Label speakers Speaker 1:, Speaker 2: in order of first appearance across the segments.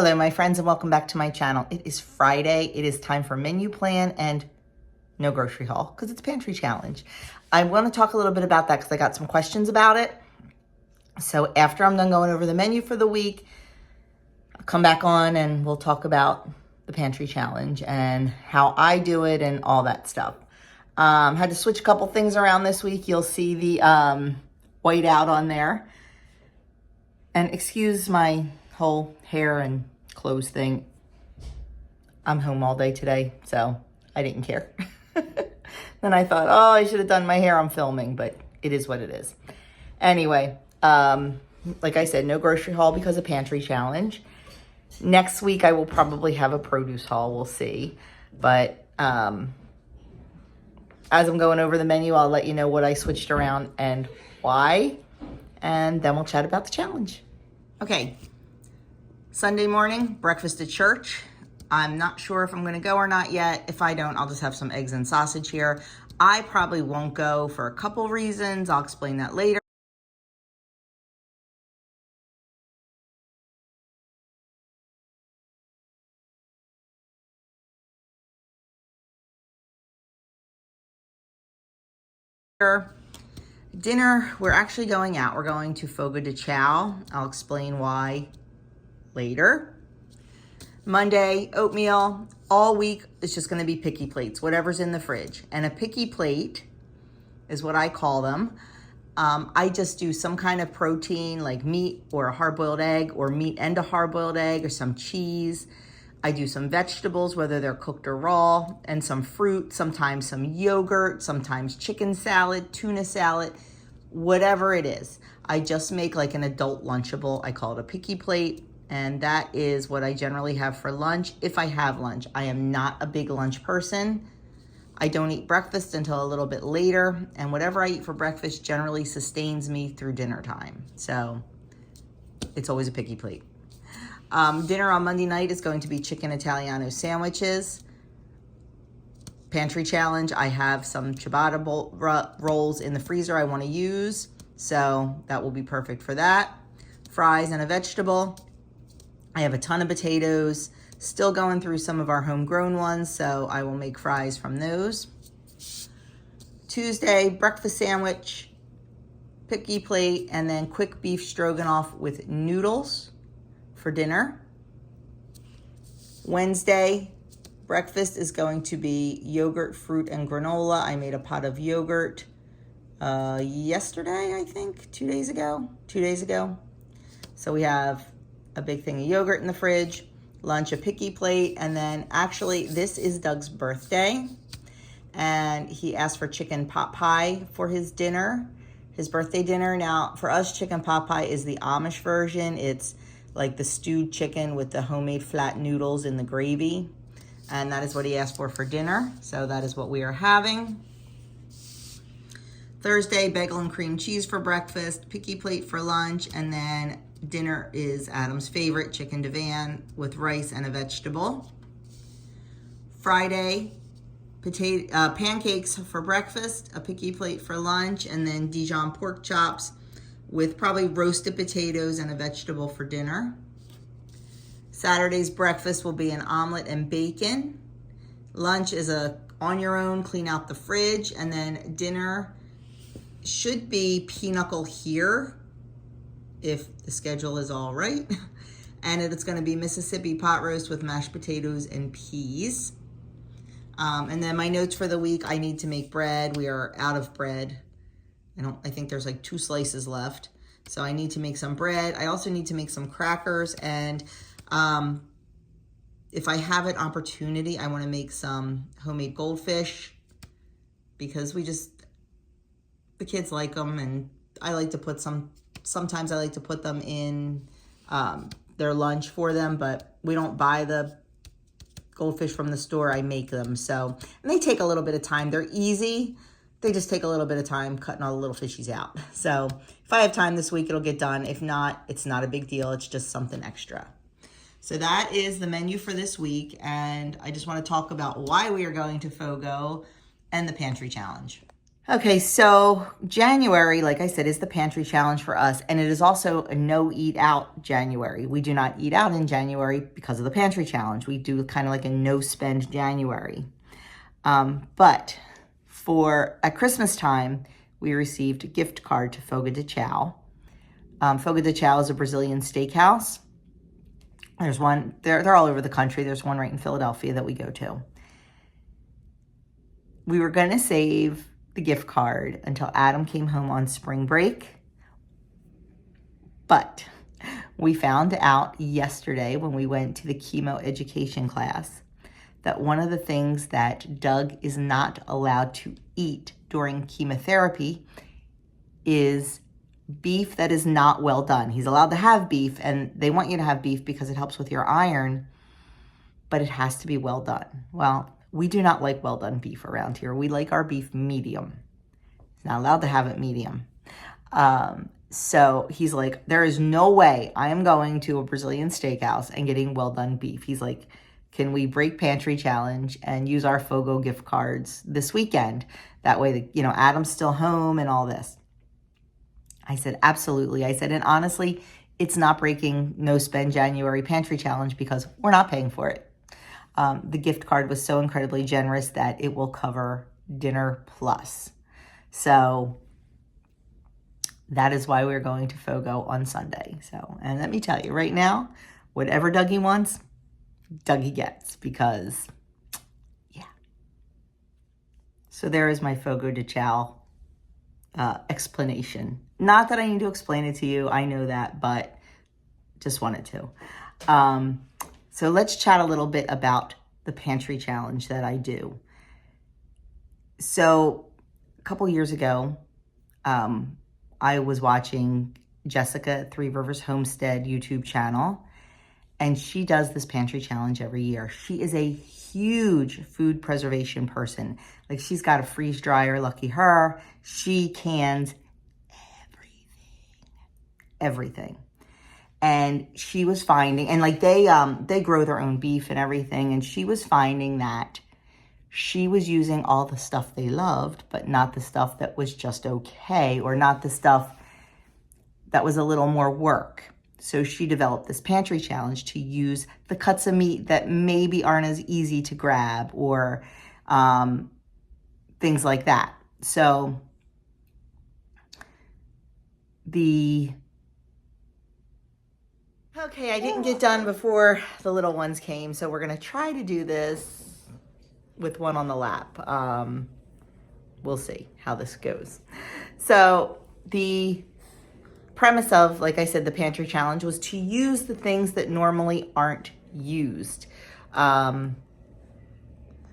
Speaker 1: Hello, my friends, and welcome back to my channel. It is Friday. It is time for menu plan and no grocery haul because it's Pantry Challenge. I want to talk a little bit about that because I got some questions about it. So after I'm done going over the menu for the week, I'll come back on and we'll talk about the Pantry Challenge and how I do it and all that stuff. Had to switch a couple things around this week. You'll see the white out on there. And excuse my whole hair and clothes thing. I'm home all day today, so I didn't care. Then I thought, oh, I should have done my hair. I'm filming, but it is what it is. Anyway, like I said, no grocery haul because of Pantry Challenge. Next week, I will probably have a produce haul. We'll see. But as I'm going over the menu, I'll let you know what I switched around and why. And then we'll chat about the challenge. Okay. Sunday morning, breakfast at church. I'm not sure if I'm going to go or not yet. If I don't, I'll just have some eggs and sausage here. I probably won't go for a couple reasons. I'll explain that later. Dinner, we're actually going out. We're going to Fogo de Chao. I'll explain why later. Monday, oatmeal. All week, it's just going to be picky plates, whatever's in the fridge. And a picky plate is what I call them. I just do some kind of protein like meat or a hard-boiled egg or meat and a hard-boiled egg or some cheese. I do some vegetables, whether they're cooked or raw, and some fruit, sometimes some yogurt, sometimes chicken salad, tuna salad, whatever it is. I just make like an adult Lunchable. I call it a picky plate. And that is what I generally have for lunch, if I have lunch. I am not a big lunch person. I don't eat breakfast until a little bit later, and whatever I eat for breakfast generally sustains me through dinner time. So it's always a picky plate. Dinner on Monday night is going to be chicken Italiano sandwiches. Pantry Challenge, I have some ciabatta rolls in the freezer I want to use, so that will be perfect for that. Fries and a vegetable. I have a ton of potatoes, still going through some of our homegrown ones, so I will make fries from those. Tuesday, breakfast sandwich, picky plate, and then quick beef stroganoff with noodles for dinner. Wednesday, breakfast is going to be yogurt, fruit, and granola. I made a pot of yogurt yesterday, I think, 2 days ago. So we have a big thing of yogurt in the fridge, lunch, a picky plate, and then actually this is Doug's birthday, and he asked for chicken pot pie for his dinner, his birthday dinner. Now, for us, chicken pot pie is the Amish version. It's like the stewed chicken with the homemade flat noodles in the gravy, and that is what he asked for dinner, so that is what we are having. Thursday, bagel and cream cheese for breakfast, picky plate for lunch, and then dinner is Adam's favorite, chicken divan with rice and a vegetable. Friday, pancakes for breakfast, a picky plate for lunch, and then Dijon pork chops with probably roasted potatoes and a vegetable for dinner. Saturday's breakfast will be an omelet and bacon. Lunch is a on your own, clean out the fridge, and then dinner should be pinochle here, if the schedule is all right. And it's going to be Mississippi pot roast with mashed potatoes and peas. And then my notes for the week, I need to make bread. We are out of bread. I think there's like 2 slices left. So I need to make some bread. I also need to make some crackers. And if I have an opportunity, I want to make some homemade goldfish because the kids like them, and I like to put sometimes I like to put them in their lunch for them, but we don't buy the goldfish from the store. I make them. So, and they take a little bit of time. They're easy. They just take a little bit of time cutting all the little fishies out. So if I have time this week, it'll get done. If not, it's not a big deal. It's just something extra. So that is the menu for this week. And I just want to talk about why we are going to Fogo and the Pantry Challenge. Okay, so January, like I said, is the pantry challenge for us, and it is also a no eat out January. We do not eat out in January because of the pantry challenge. We do kind of like a no spend January. But at Christmas time, we received a gift card to Fogo de Chão. Fogo de Chão is a Brazilian steakhouse. There's one, they're all over the country. There's one right in Philadelphia that we go to. We were going to save the gift card until Adam came home on spring break. But we found out yesterday when we went to the chemo education class that one of the things that Doug is not allowed to eat during chemotherapy is beef that is not well done. He's allowed to have beef, and they want you to have beef because it helps with your iron, but it has to be well done. Well, we do not like well done beef around here. We like our beef medium. He's not allowed to have it medium. So he's like, there is no way I am going to a Brazilian steakhouse and getting well done beef. He's like, can we break pantry challenge and use our Fogo gift cards this weekend? That way, Adam's still home and all this. I said, absolutely. I said, and honestly, it's not breaking no spend January pantry challenge because we're not paying for it. The gift card was so incredibly generous that it will cover dinner plus. So that is why we're going to Fogo on Sunday. So, and let me tell you right now, whatever Dougie wants, Dougie gets, because yeah. So there is my Fogo de Chão explanation. Not that I need to explain it to you, I know that, but just wanted to. So let's chat a little bit about the pantry challenge that I do. So a couple years ago, I was watching Jessica at Three Rivers Homestead YouTube channel, and she does this pantry challenge every year. She is a huge food preservation person. Like, she's got a freeze dryer, lucky her. She cans everything. And she was finding, and like they grow their own beef and everything, and she was finding that she was using all the stuff they loved, but not the stuff that was just okay, or not the stuff that was a little more work. So she developed this pantry challenge to use the cuts of meat that maybe aren't as easy to grab, or things like that. So okay, I didn't get done before the little ones came, so we're going to try to do this with one on the lap. We'll see how this goes. So the premise of, like I said, the pantry challenge was to use the things that normally aren't used. Not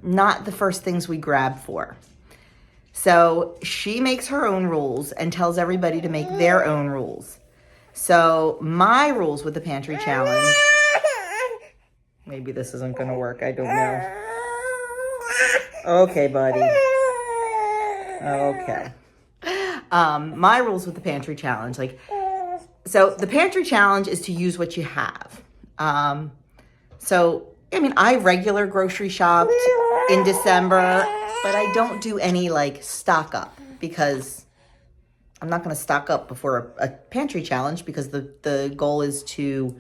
Speaker 1: the first things we grab for. So she makes her own rules and tells everybody to make their own rules. So my rules with the pantry challenge, maybe this isn't going to work. I don't know. Okay, buddy. Okay. My rules with the pantry challenge, so the pantry challenge is to use what you have. I regular grocery shopped in December, but I don't do any stock up, because I'm not going to stock up before a pantry challenge, because the goal is to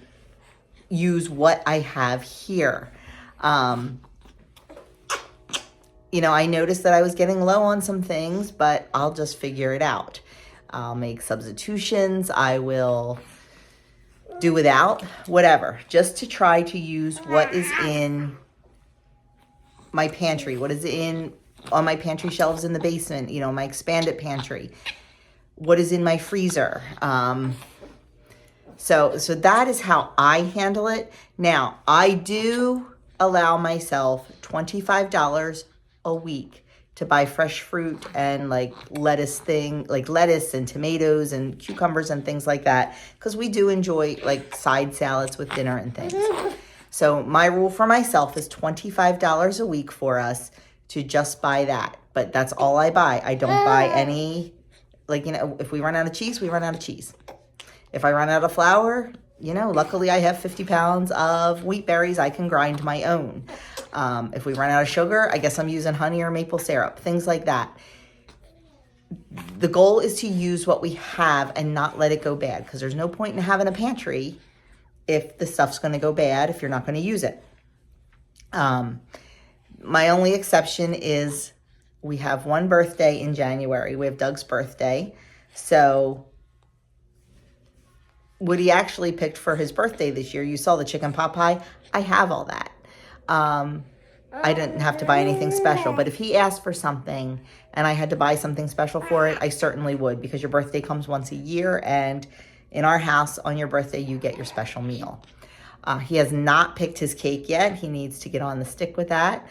Speaker 1: use what I have here. I noticed that I was getting low on some things, but I'll just figure it out. I'll make substitutions. I will do without, whatever, just to try to use what is in my pantry, what is on my pantry shelves in the basement, my expanded pantry, what is in my freezer. So that is how I handle it. Now, I do allow myself $25 a week to buy fresh fruit and lettuce and tomatoes and cucumbers and things like that, because we do enjoy side salads with dinner and things. So my rule for myself is $25 a week for us to just buy that. But that's all I buy. I don't buy any, if we run out of cheese, we run out of cheese. If I run out of flour, luckily I have 50 pounds of wheat berries. I can grind my own. If we run out of sugar, I guess I'm using honey or maple syrup, things like that. the goal is to use what we have and not let it go bad, because there's no point in having a pantry if the stuff's going to go bad, if you're not going to use it. My only exception is we have one birthday in January. We have Doug's birthday. So what he actually picked for his birthday this year, you saw the chicken pot pie. I have all that. I didn't have to buy anything special, but if he asked for something and I had to buy something special for it, I certainly would, because your birthday comes once a year, and in our house, on your birthday, you get your special meal. He has not picked his cake yet. He needs to get on the stick with that.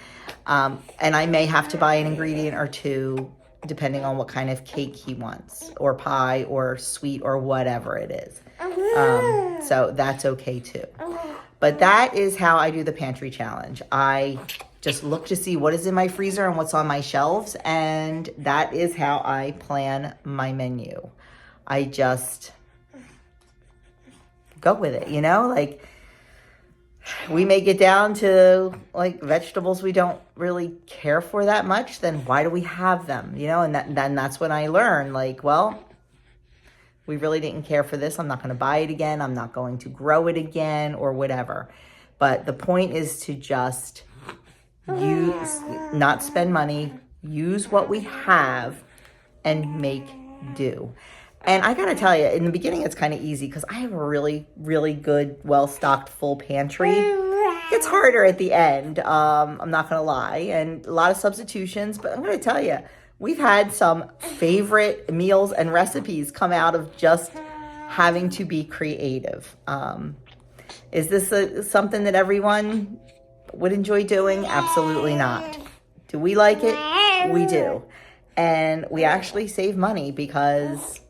Speaker 1: And I may have to buy an ingredient or two, depending on what kind of cake he wants, or pie, or sweet, or whatever it is. So that's okay too. But that is how I do the pantry challenge. I just look to see what is in my freezer and what's on my shelves, and that is how I plan my menu. I just go with it, you know? Like, we may get down to like vegetables we don't really care for that much, then why do we have them, you know? And then that's when I learn, like, well, we really didn't care for this. I'm not going to buy it again. I'm not going to grow it again, or whatever. But the point is to just not spend money, use what we have, and make do. And I gotta tell you, in the beginning, it's kind of easy because I have a really, really good, well-stocked, full pantry. It's harder at the end, I'm not gonna lie, and a lot of substitutions, but I'm gonna tell you, we've had some favorite meals and recipes come out of just having to be creative. Is this something that everyone would enjoy doing? Absolutely not. Do we like it? We do. And we actually save money because,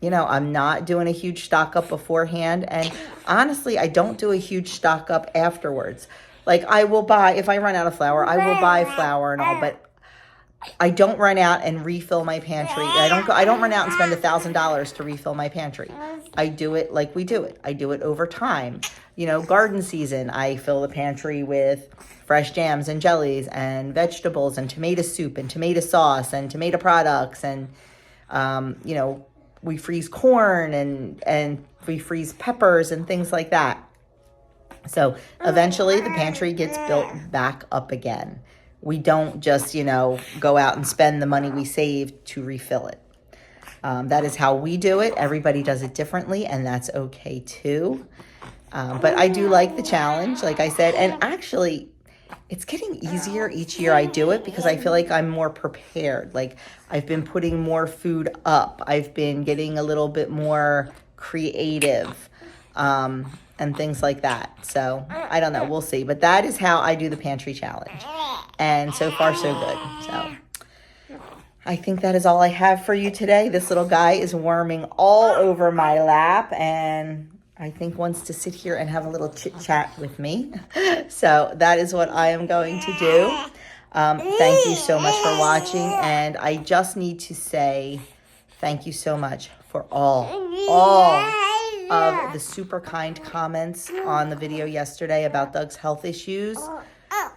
Speaker 1: you know, I'm not doing a huge stock up beforehand. And honestly, I don't do a huge stock up afterwards. Like, I will buy, if I run out of flour, I will buy flour and all, but I don't run out and refill my pantry. I don't run out and spend $1,000 to refill my pantry. I do it like we do it. I do it over time. You know, garden season, I fill the pantry with fresh jams and jellies and vegetables and tomato soup and tomato sauce and tomato products. And, you know, we freeze corn and we freeze peppers and things like that. So eventually the pantry gets built back up again. We don't just, you know, go out and spend the money we saved to refill it. That is how we do it. Everybody does it differently, and that's okay too. But I do like the challenge, like I said. And actually, it's getting easier each year I do it because I feel like I'm more prepared. Like, I've been putting more food up. I've been getting a little bit more creative. And things like that. So I don't know, we'll see. But that is how I do the pantry challenge. And so far, so good. So I think that is all I have for you today. This little guy is worming all over my lap and I think wants to sit here and have a little chit chat with me. So that is what I am going to do. Thank you so much for watching. And I just need to say thank you so much for all of the super kind comments on the video yesterday about Doug's health issues.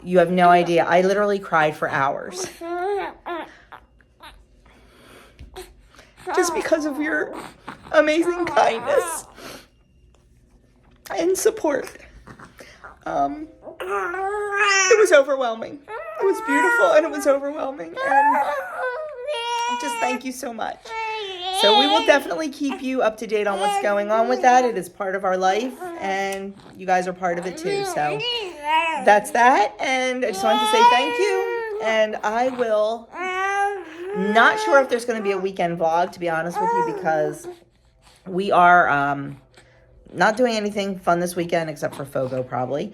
Speaker 1: You have no idea. I literally cried for hours. Just because of your amazing kindness and support. It was overwhelming. It was beautiful and it was overwhelming. And just thank you so much. So we will definitely keep you up to date on what's going on with that. It is part of our life, and you guys are part of it too. So that's that, and I just wanted to say thank you, and I will, not sure if there's going to be a weekend vlog, to be honest with you, because we are not doing anything fun this weekend except for Fogo probably.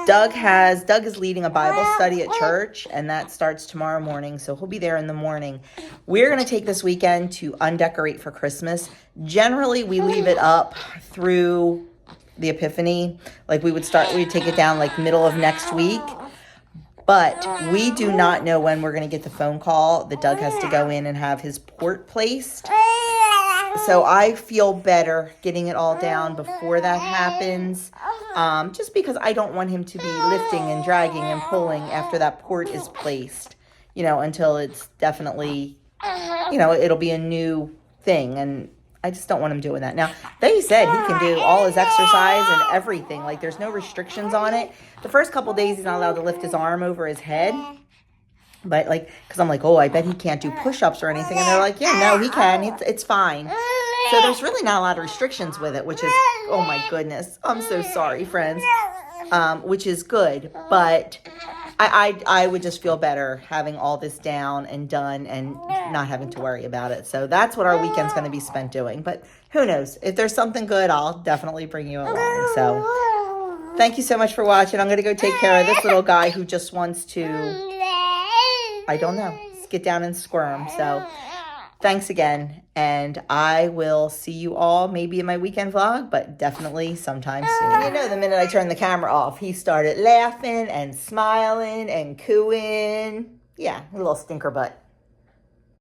Speaker 1: Doug is leading a Bible study at church, and that starts tomorrow morning, so he'll be there in the morning. We're going to take this weekend to undecorate for Christmas. Generally, we leave it up through the Epiphany. Like, we'd take it down like middle of next week, but we do not know when we're going to get the phone call that Doug has to go in and have his port placed. So I feel better getting it all down before that happens, just because I don't want him to be lifting and dragging and pulling after that port is placed. you know, until it's definitely, you know, it'll be a new thing. And I just don't want him doing that. Now, they said he can do all his exercise and everything. Like, there's no restrictions on it. The first couple days, he's not allowed to lift his arm over his head. But, like, because I'm like, oh, I bet he can't do push-ups or anything. And they're like, yeah, no, he can. It's fine. So there's really not a lot of restrictions with it, which is, oh, my goodness. I'm so sorry, friends. Which is good. But I would just feel better having all this down and done and not having to worry about it. So that's what our weekend's going to be spent doing. But who knows? If there's something good, I'll definitely bring you along. So thank you so much for watching. I'm going to go take care of this little guy who just wants to, I don't know, get down and squirm. So thanks again. And I will see you all maybe in my weekend vlog, but definitely sometime soon. You know, the minute I turned the camera off, he started laughing and smiling and cooing. Yeah, a little stinker butt.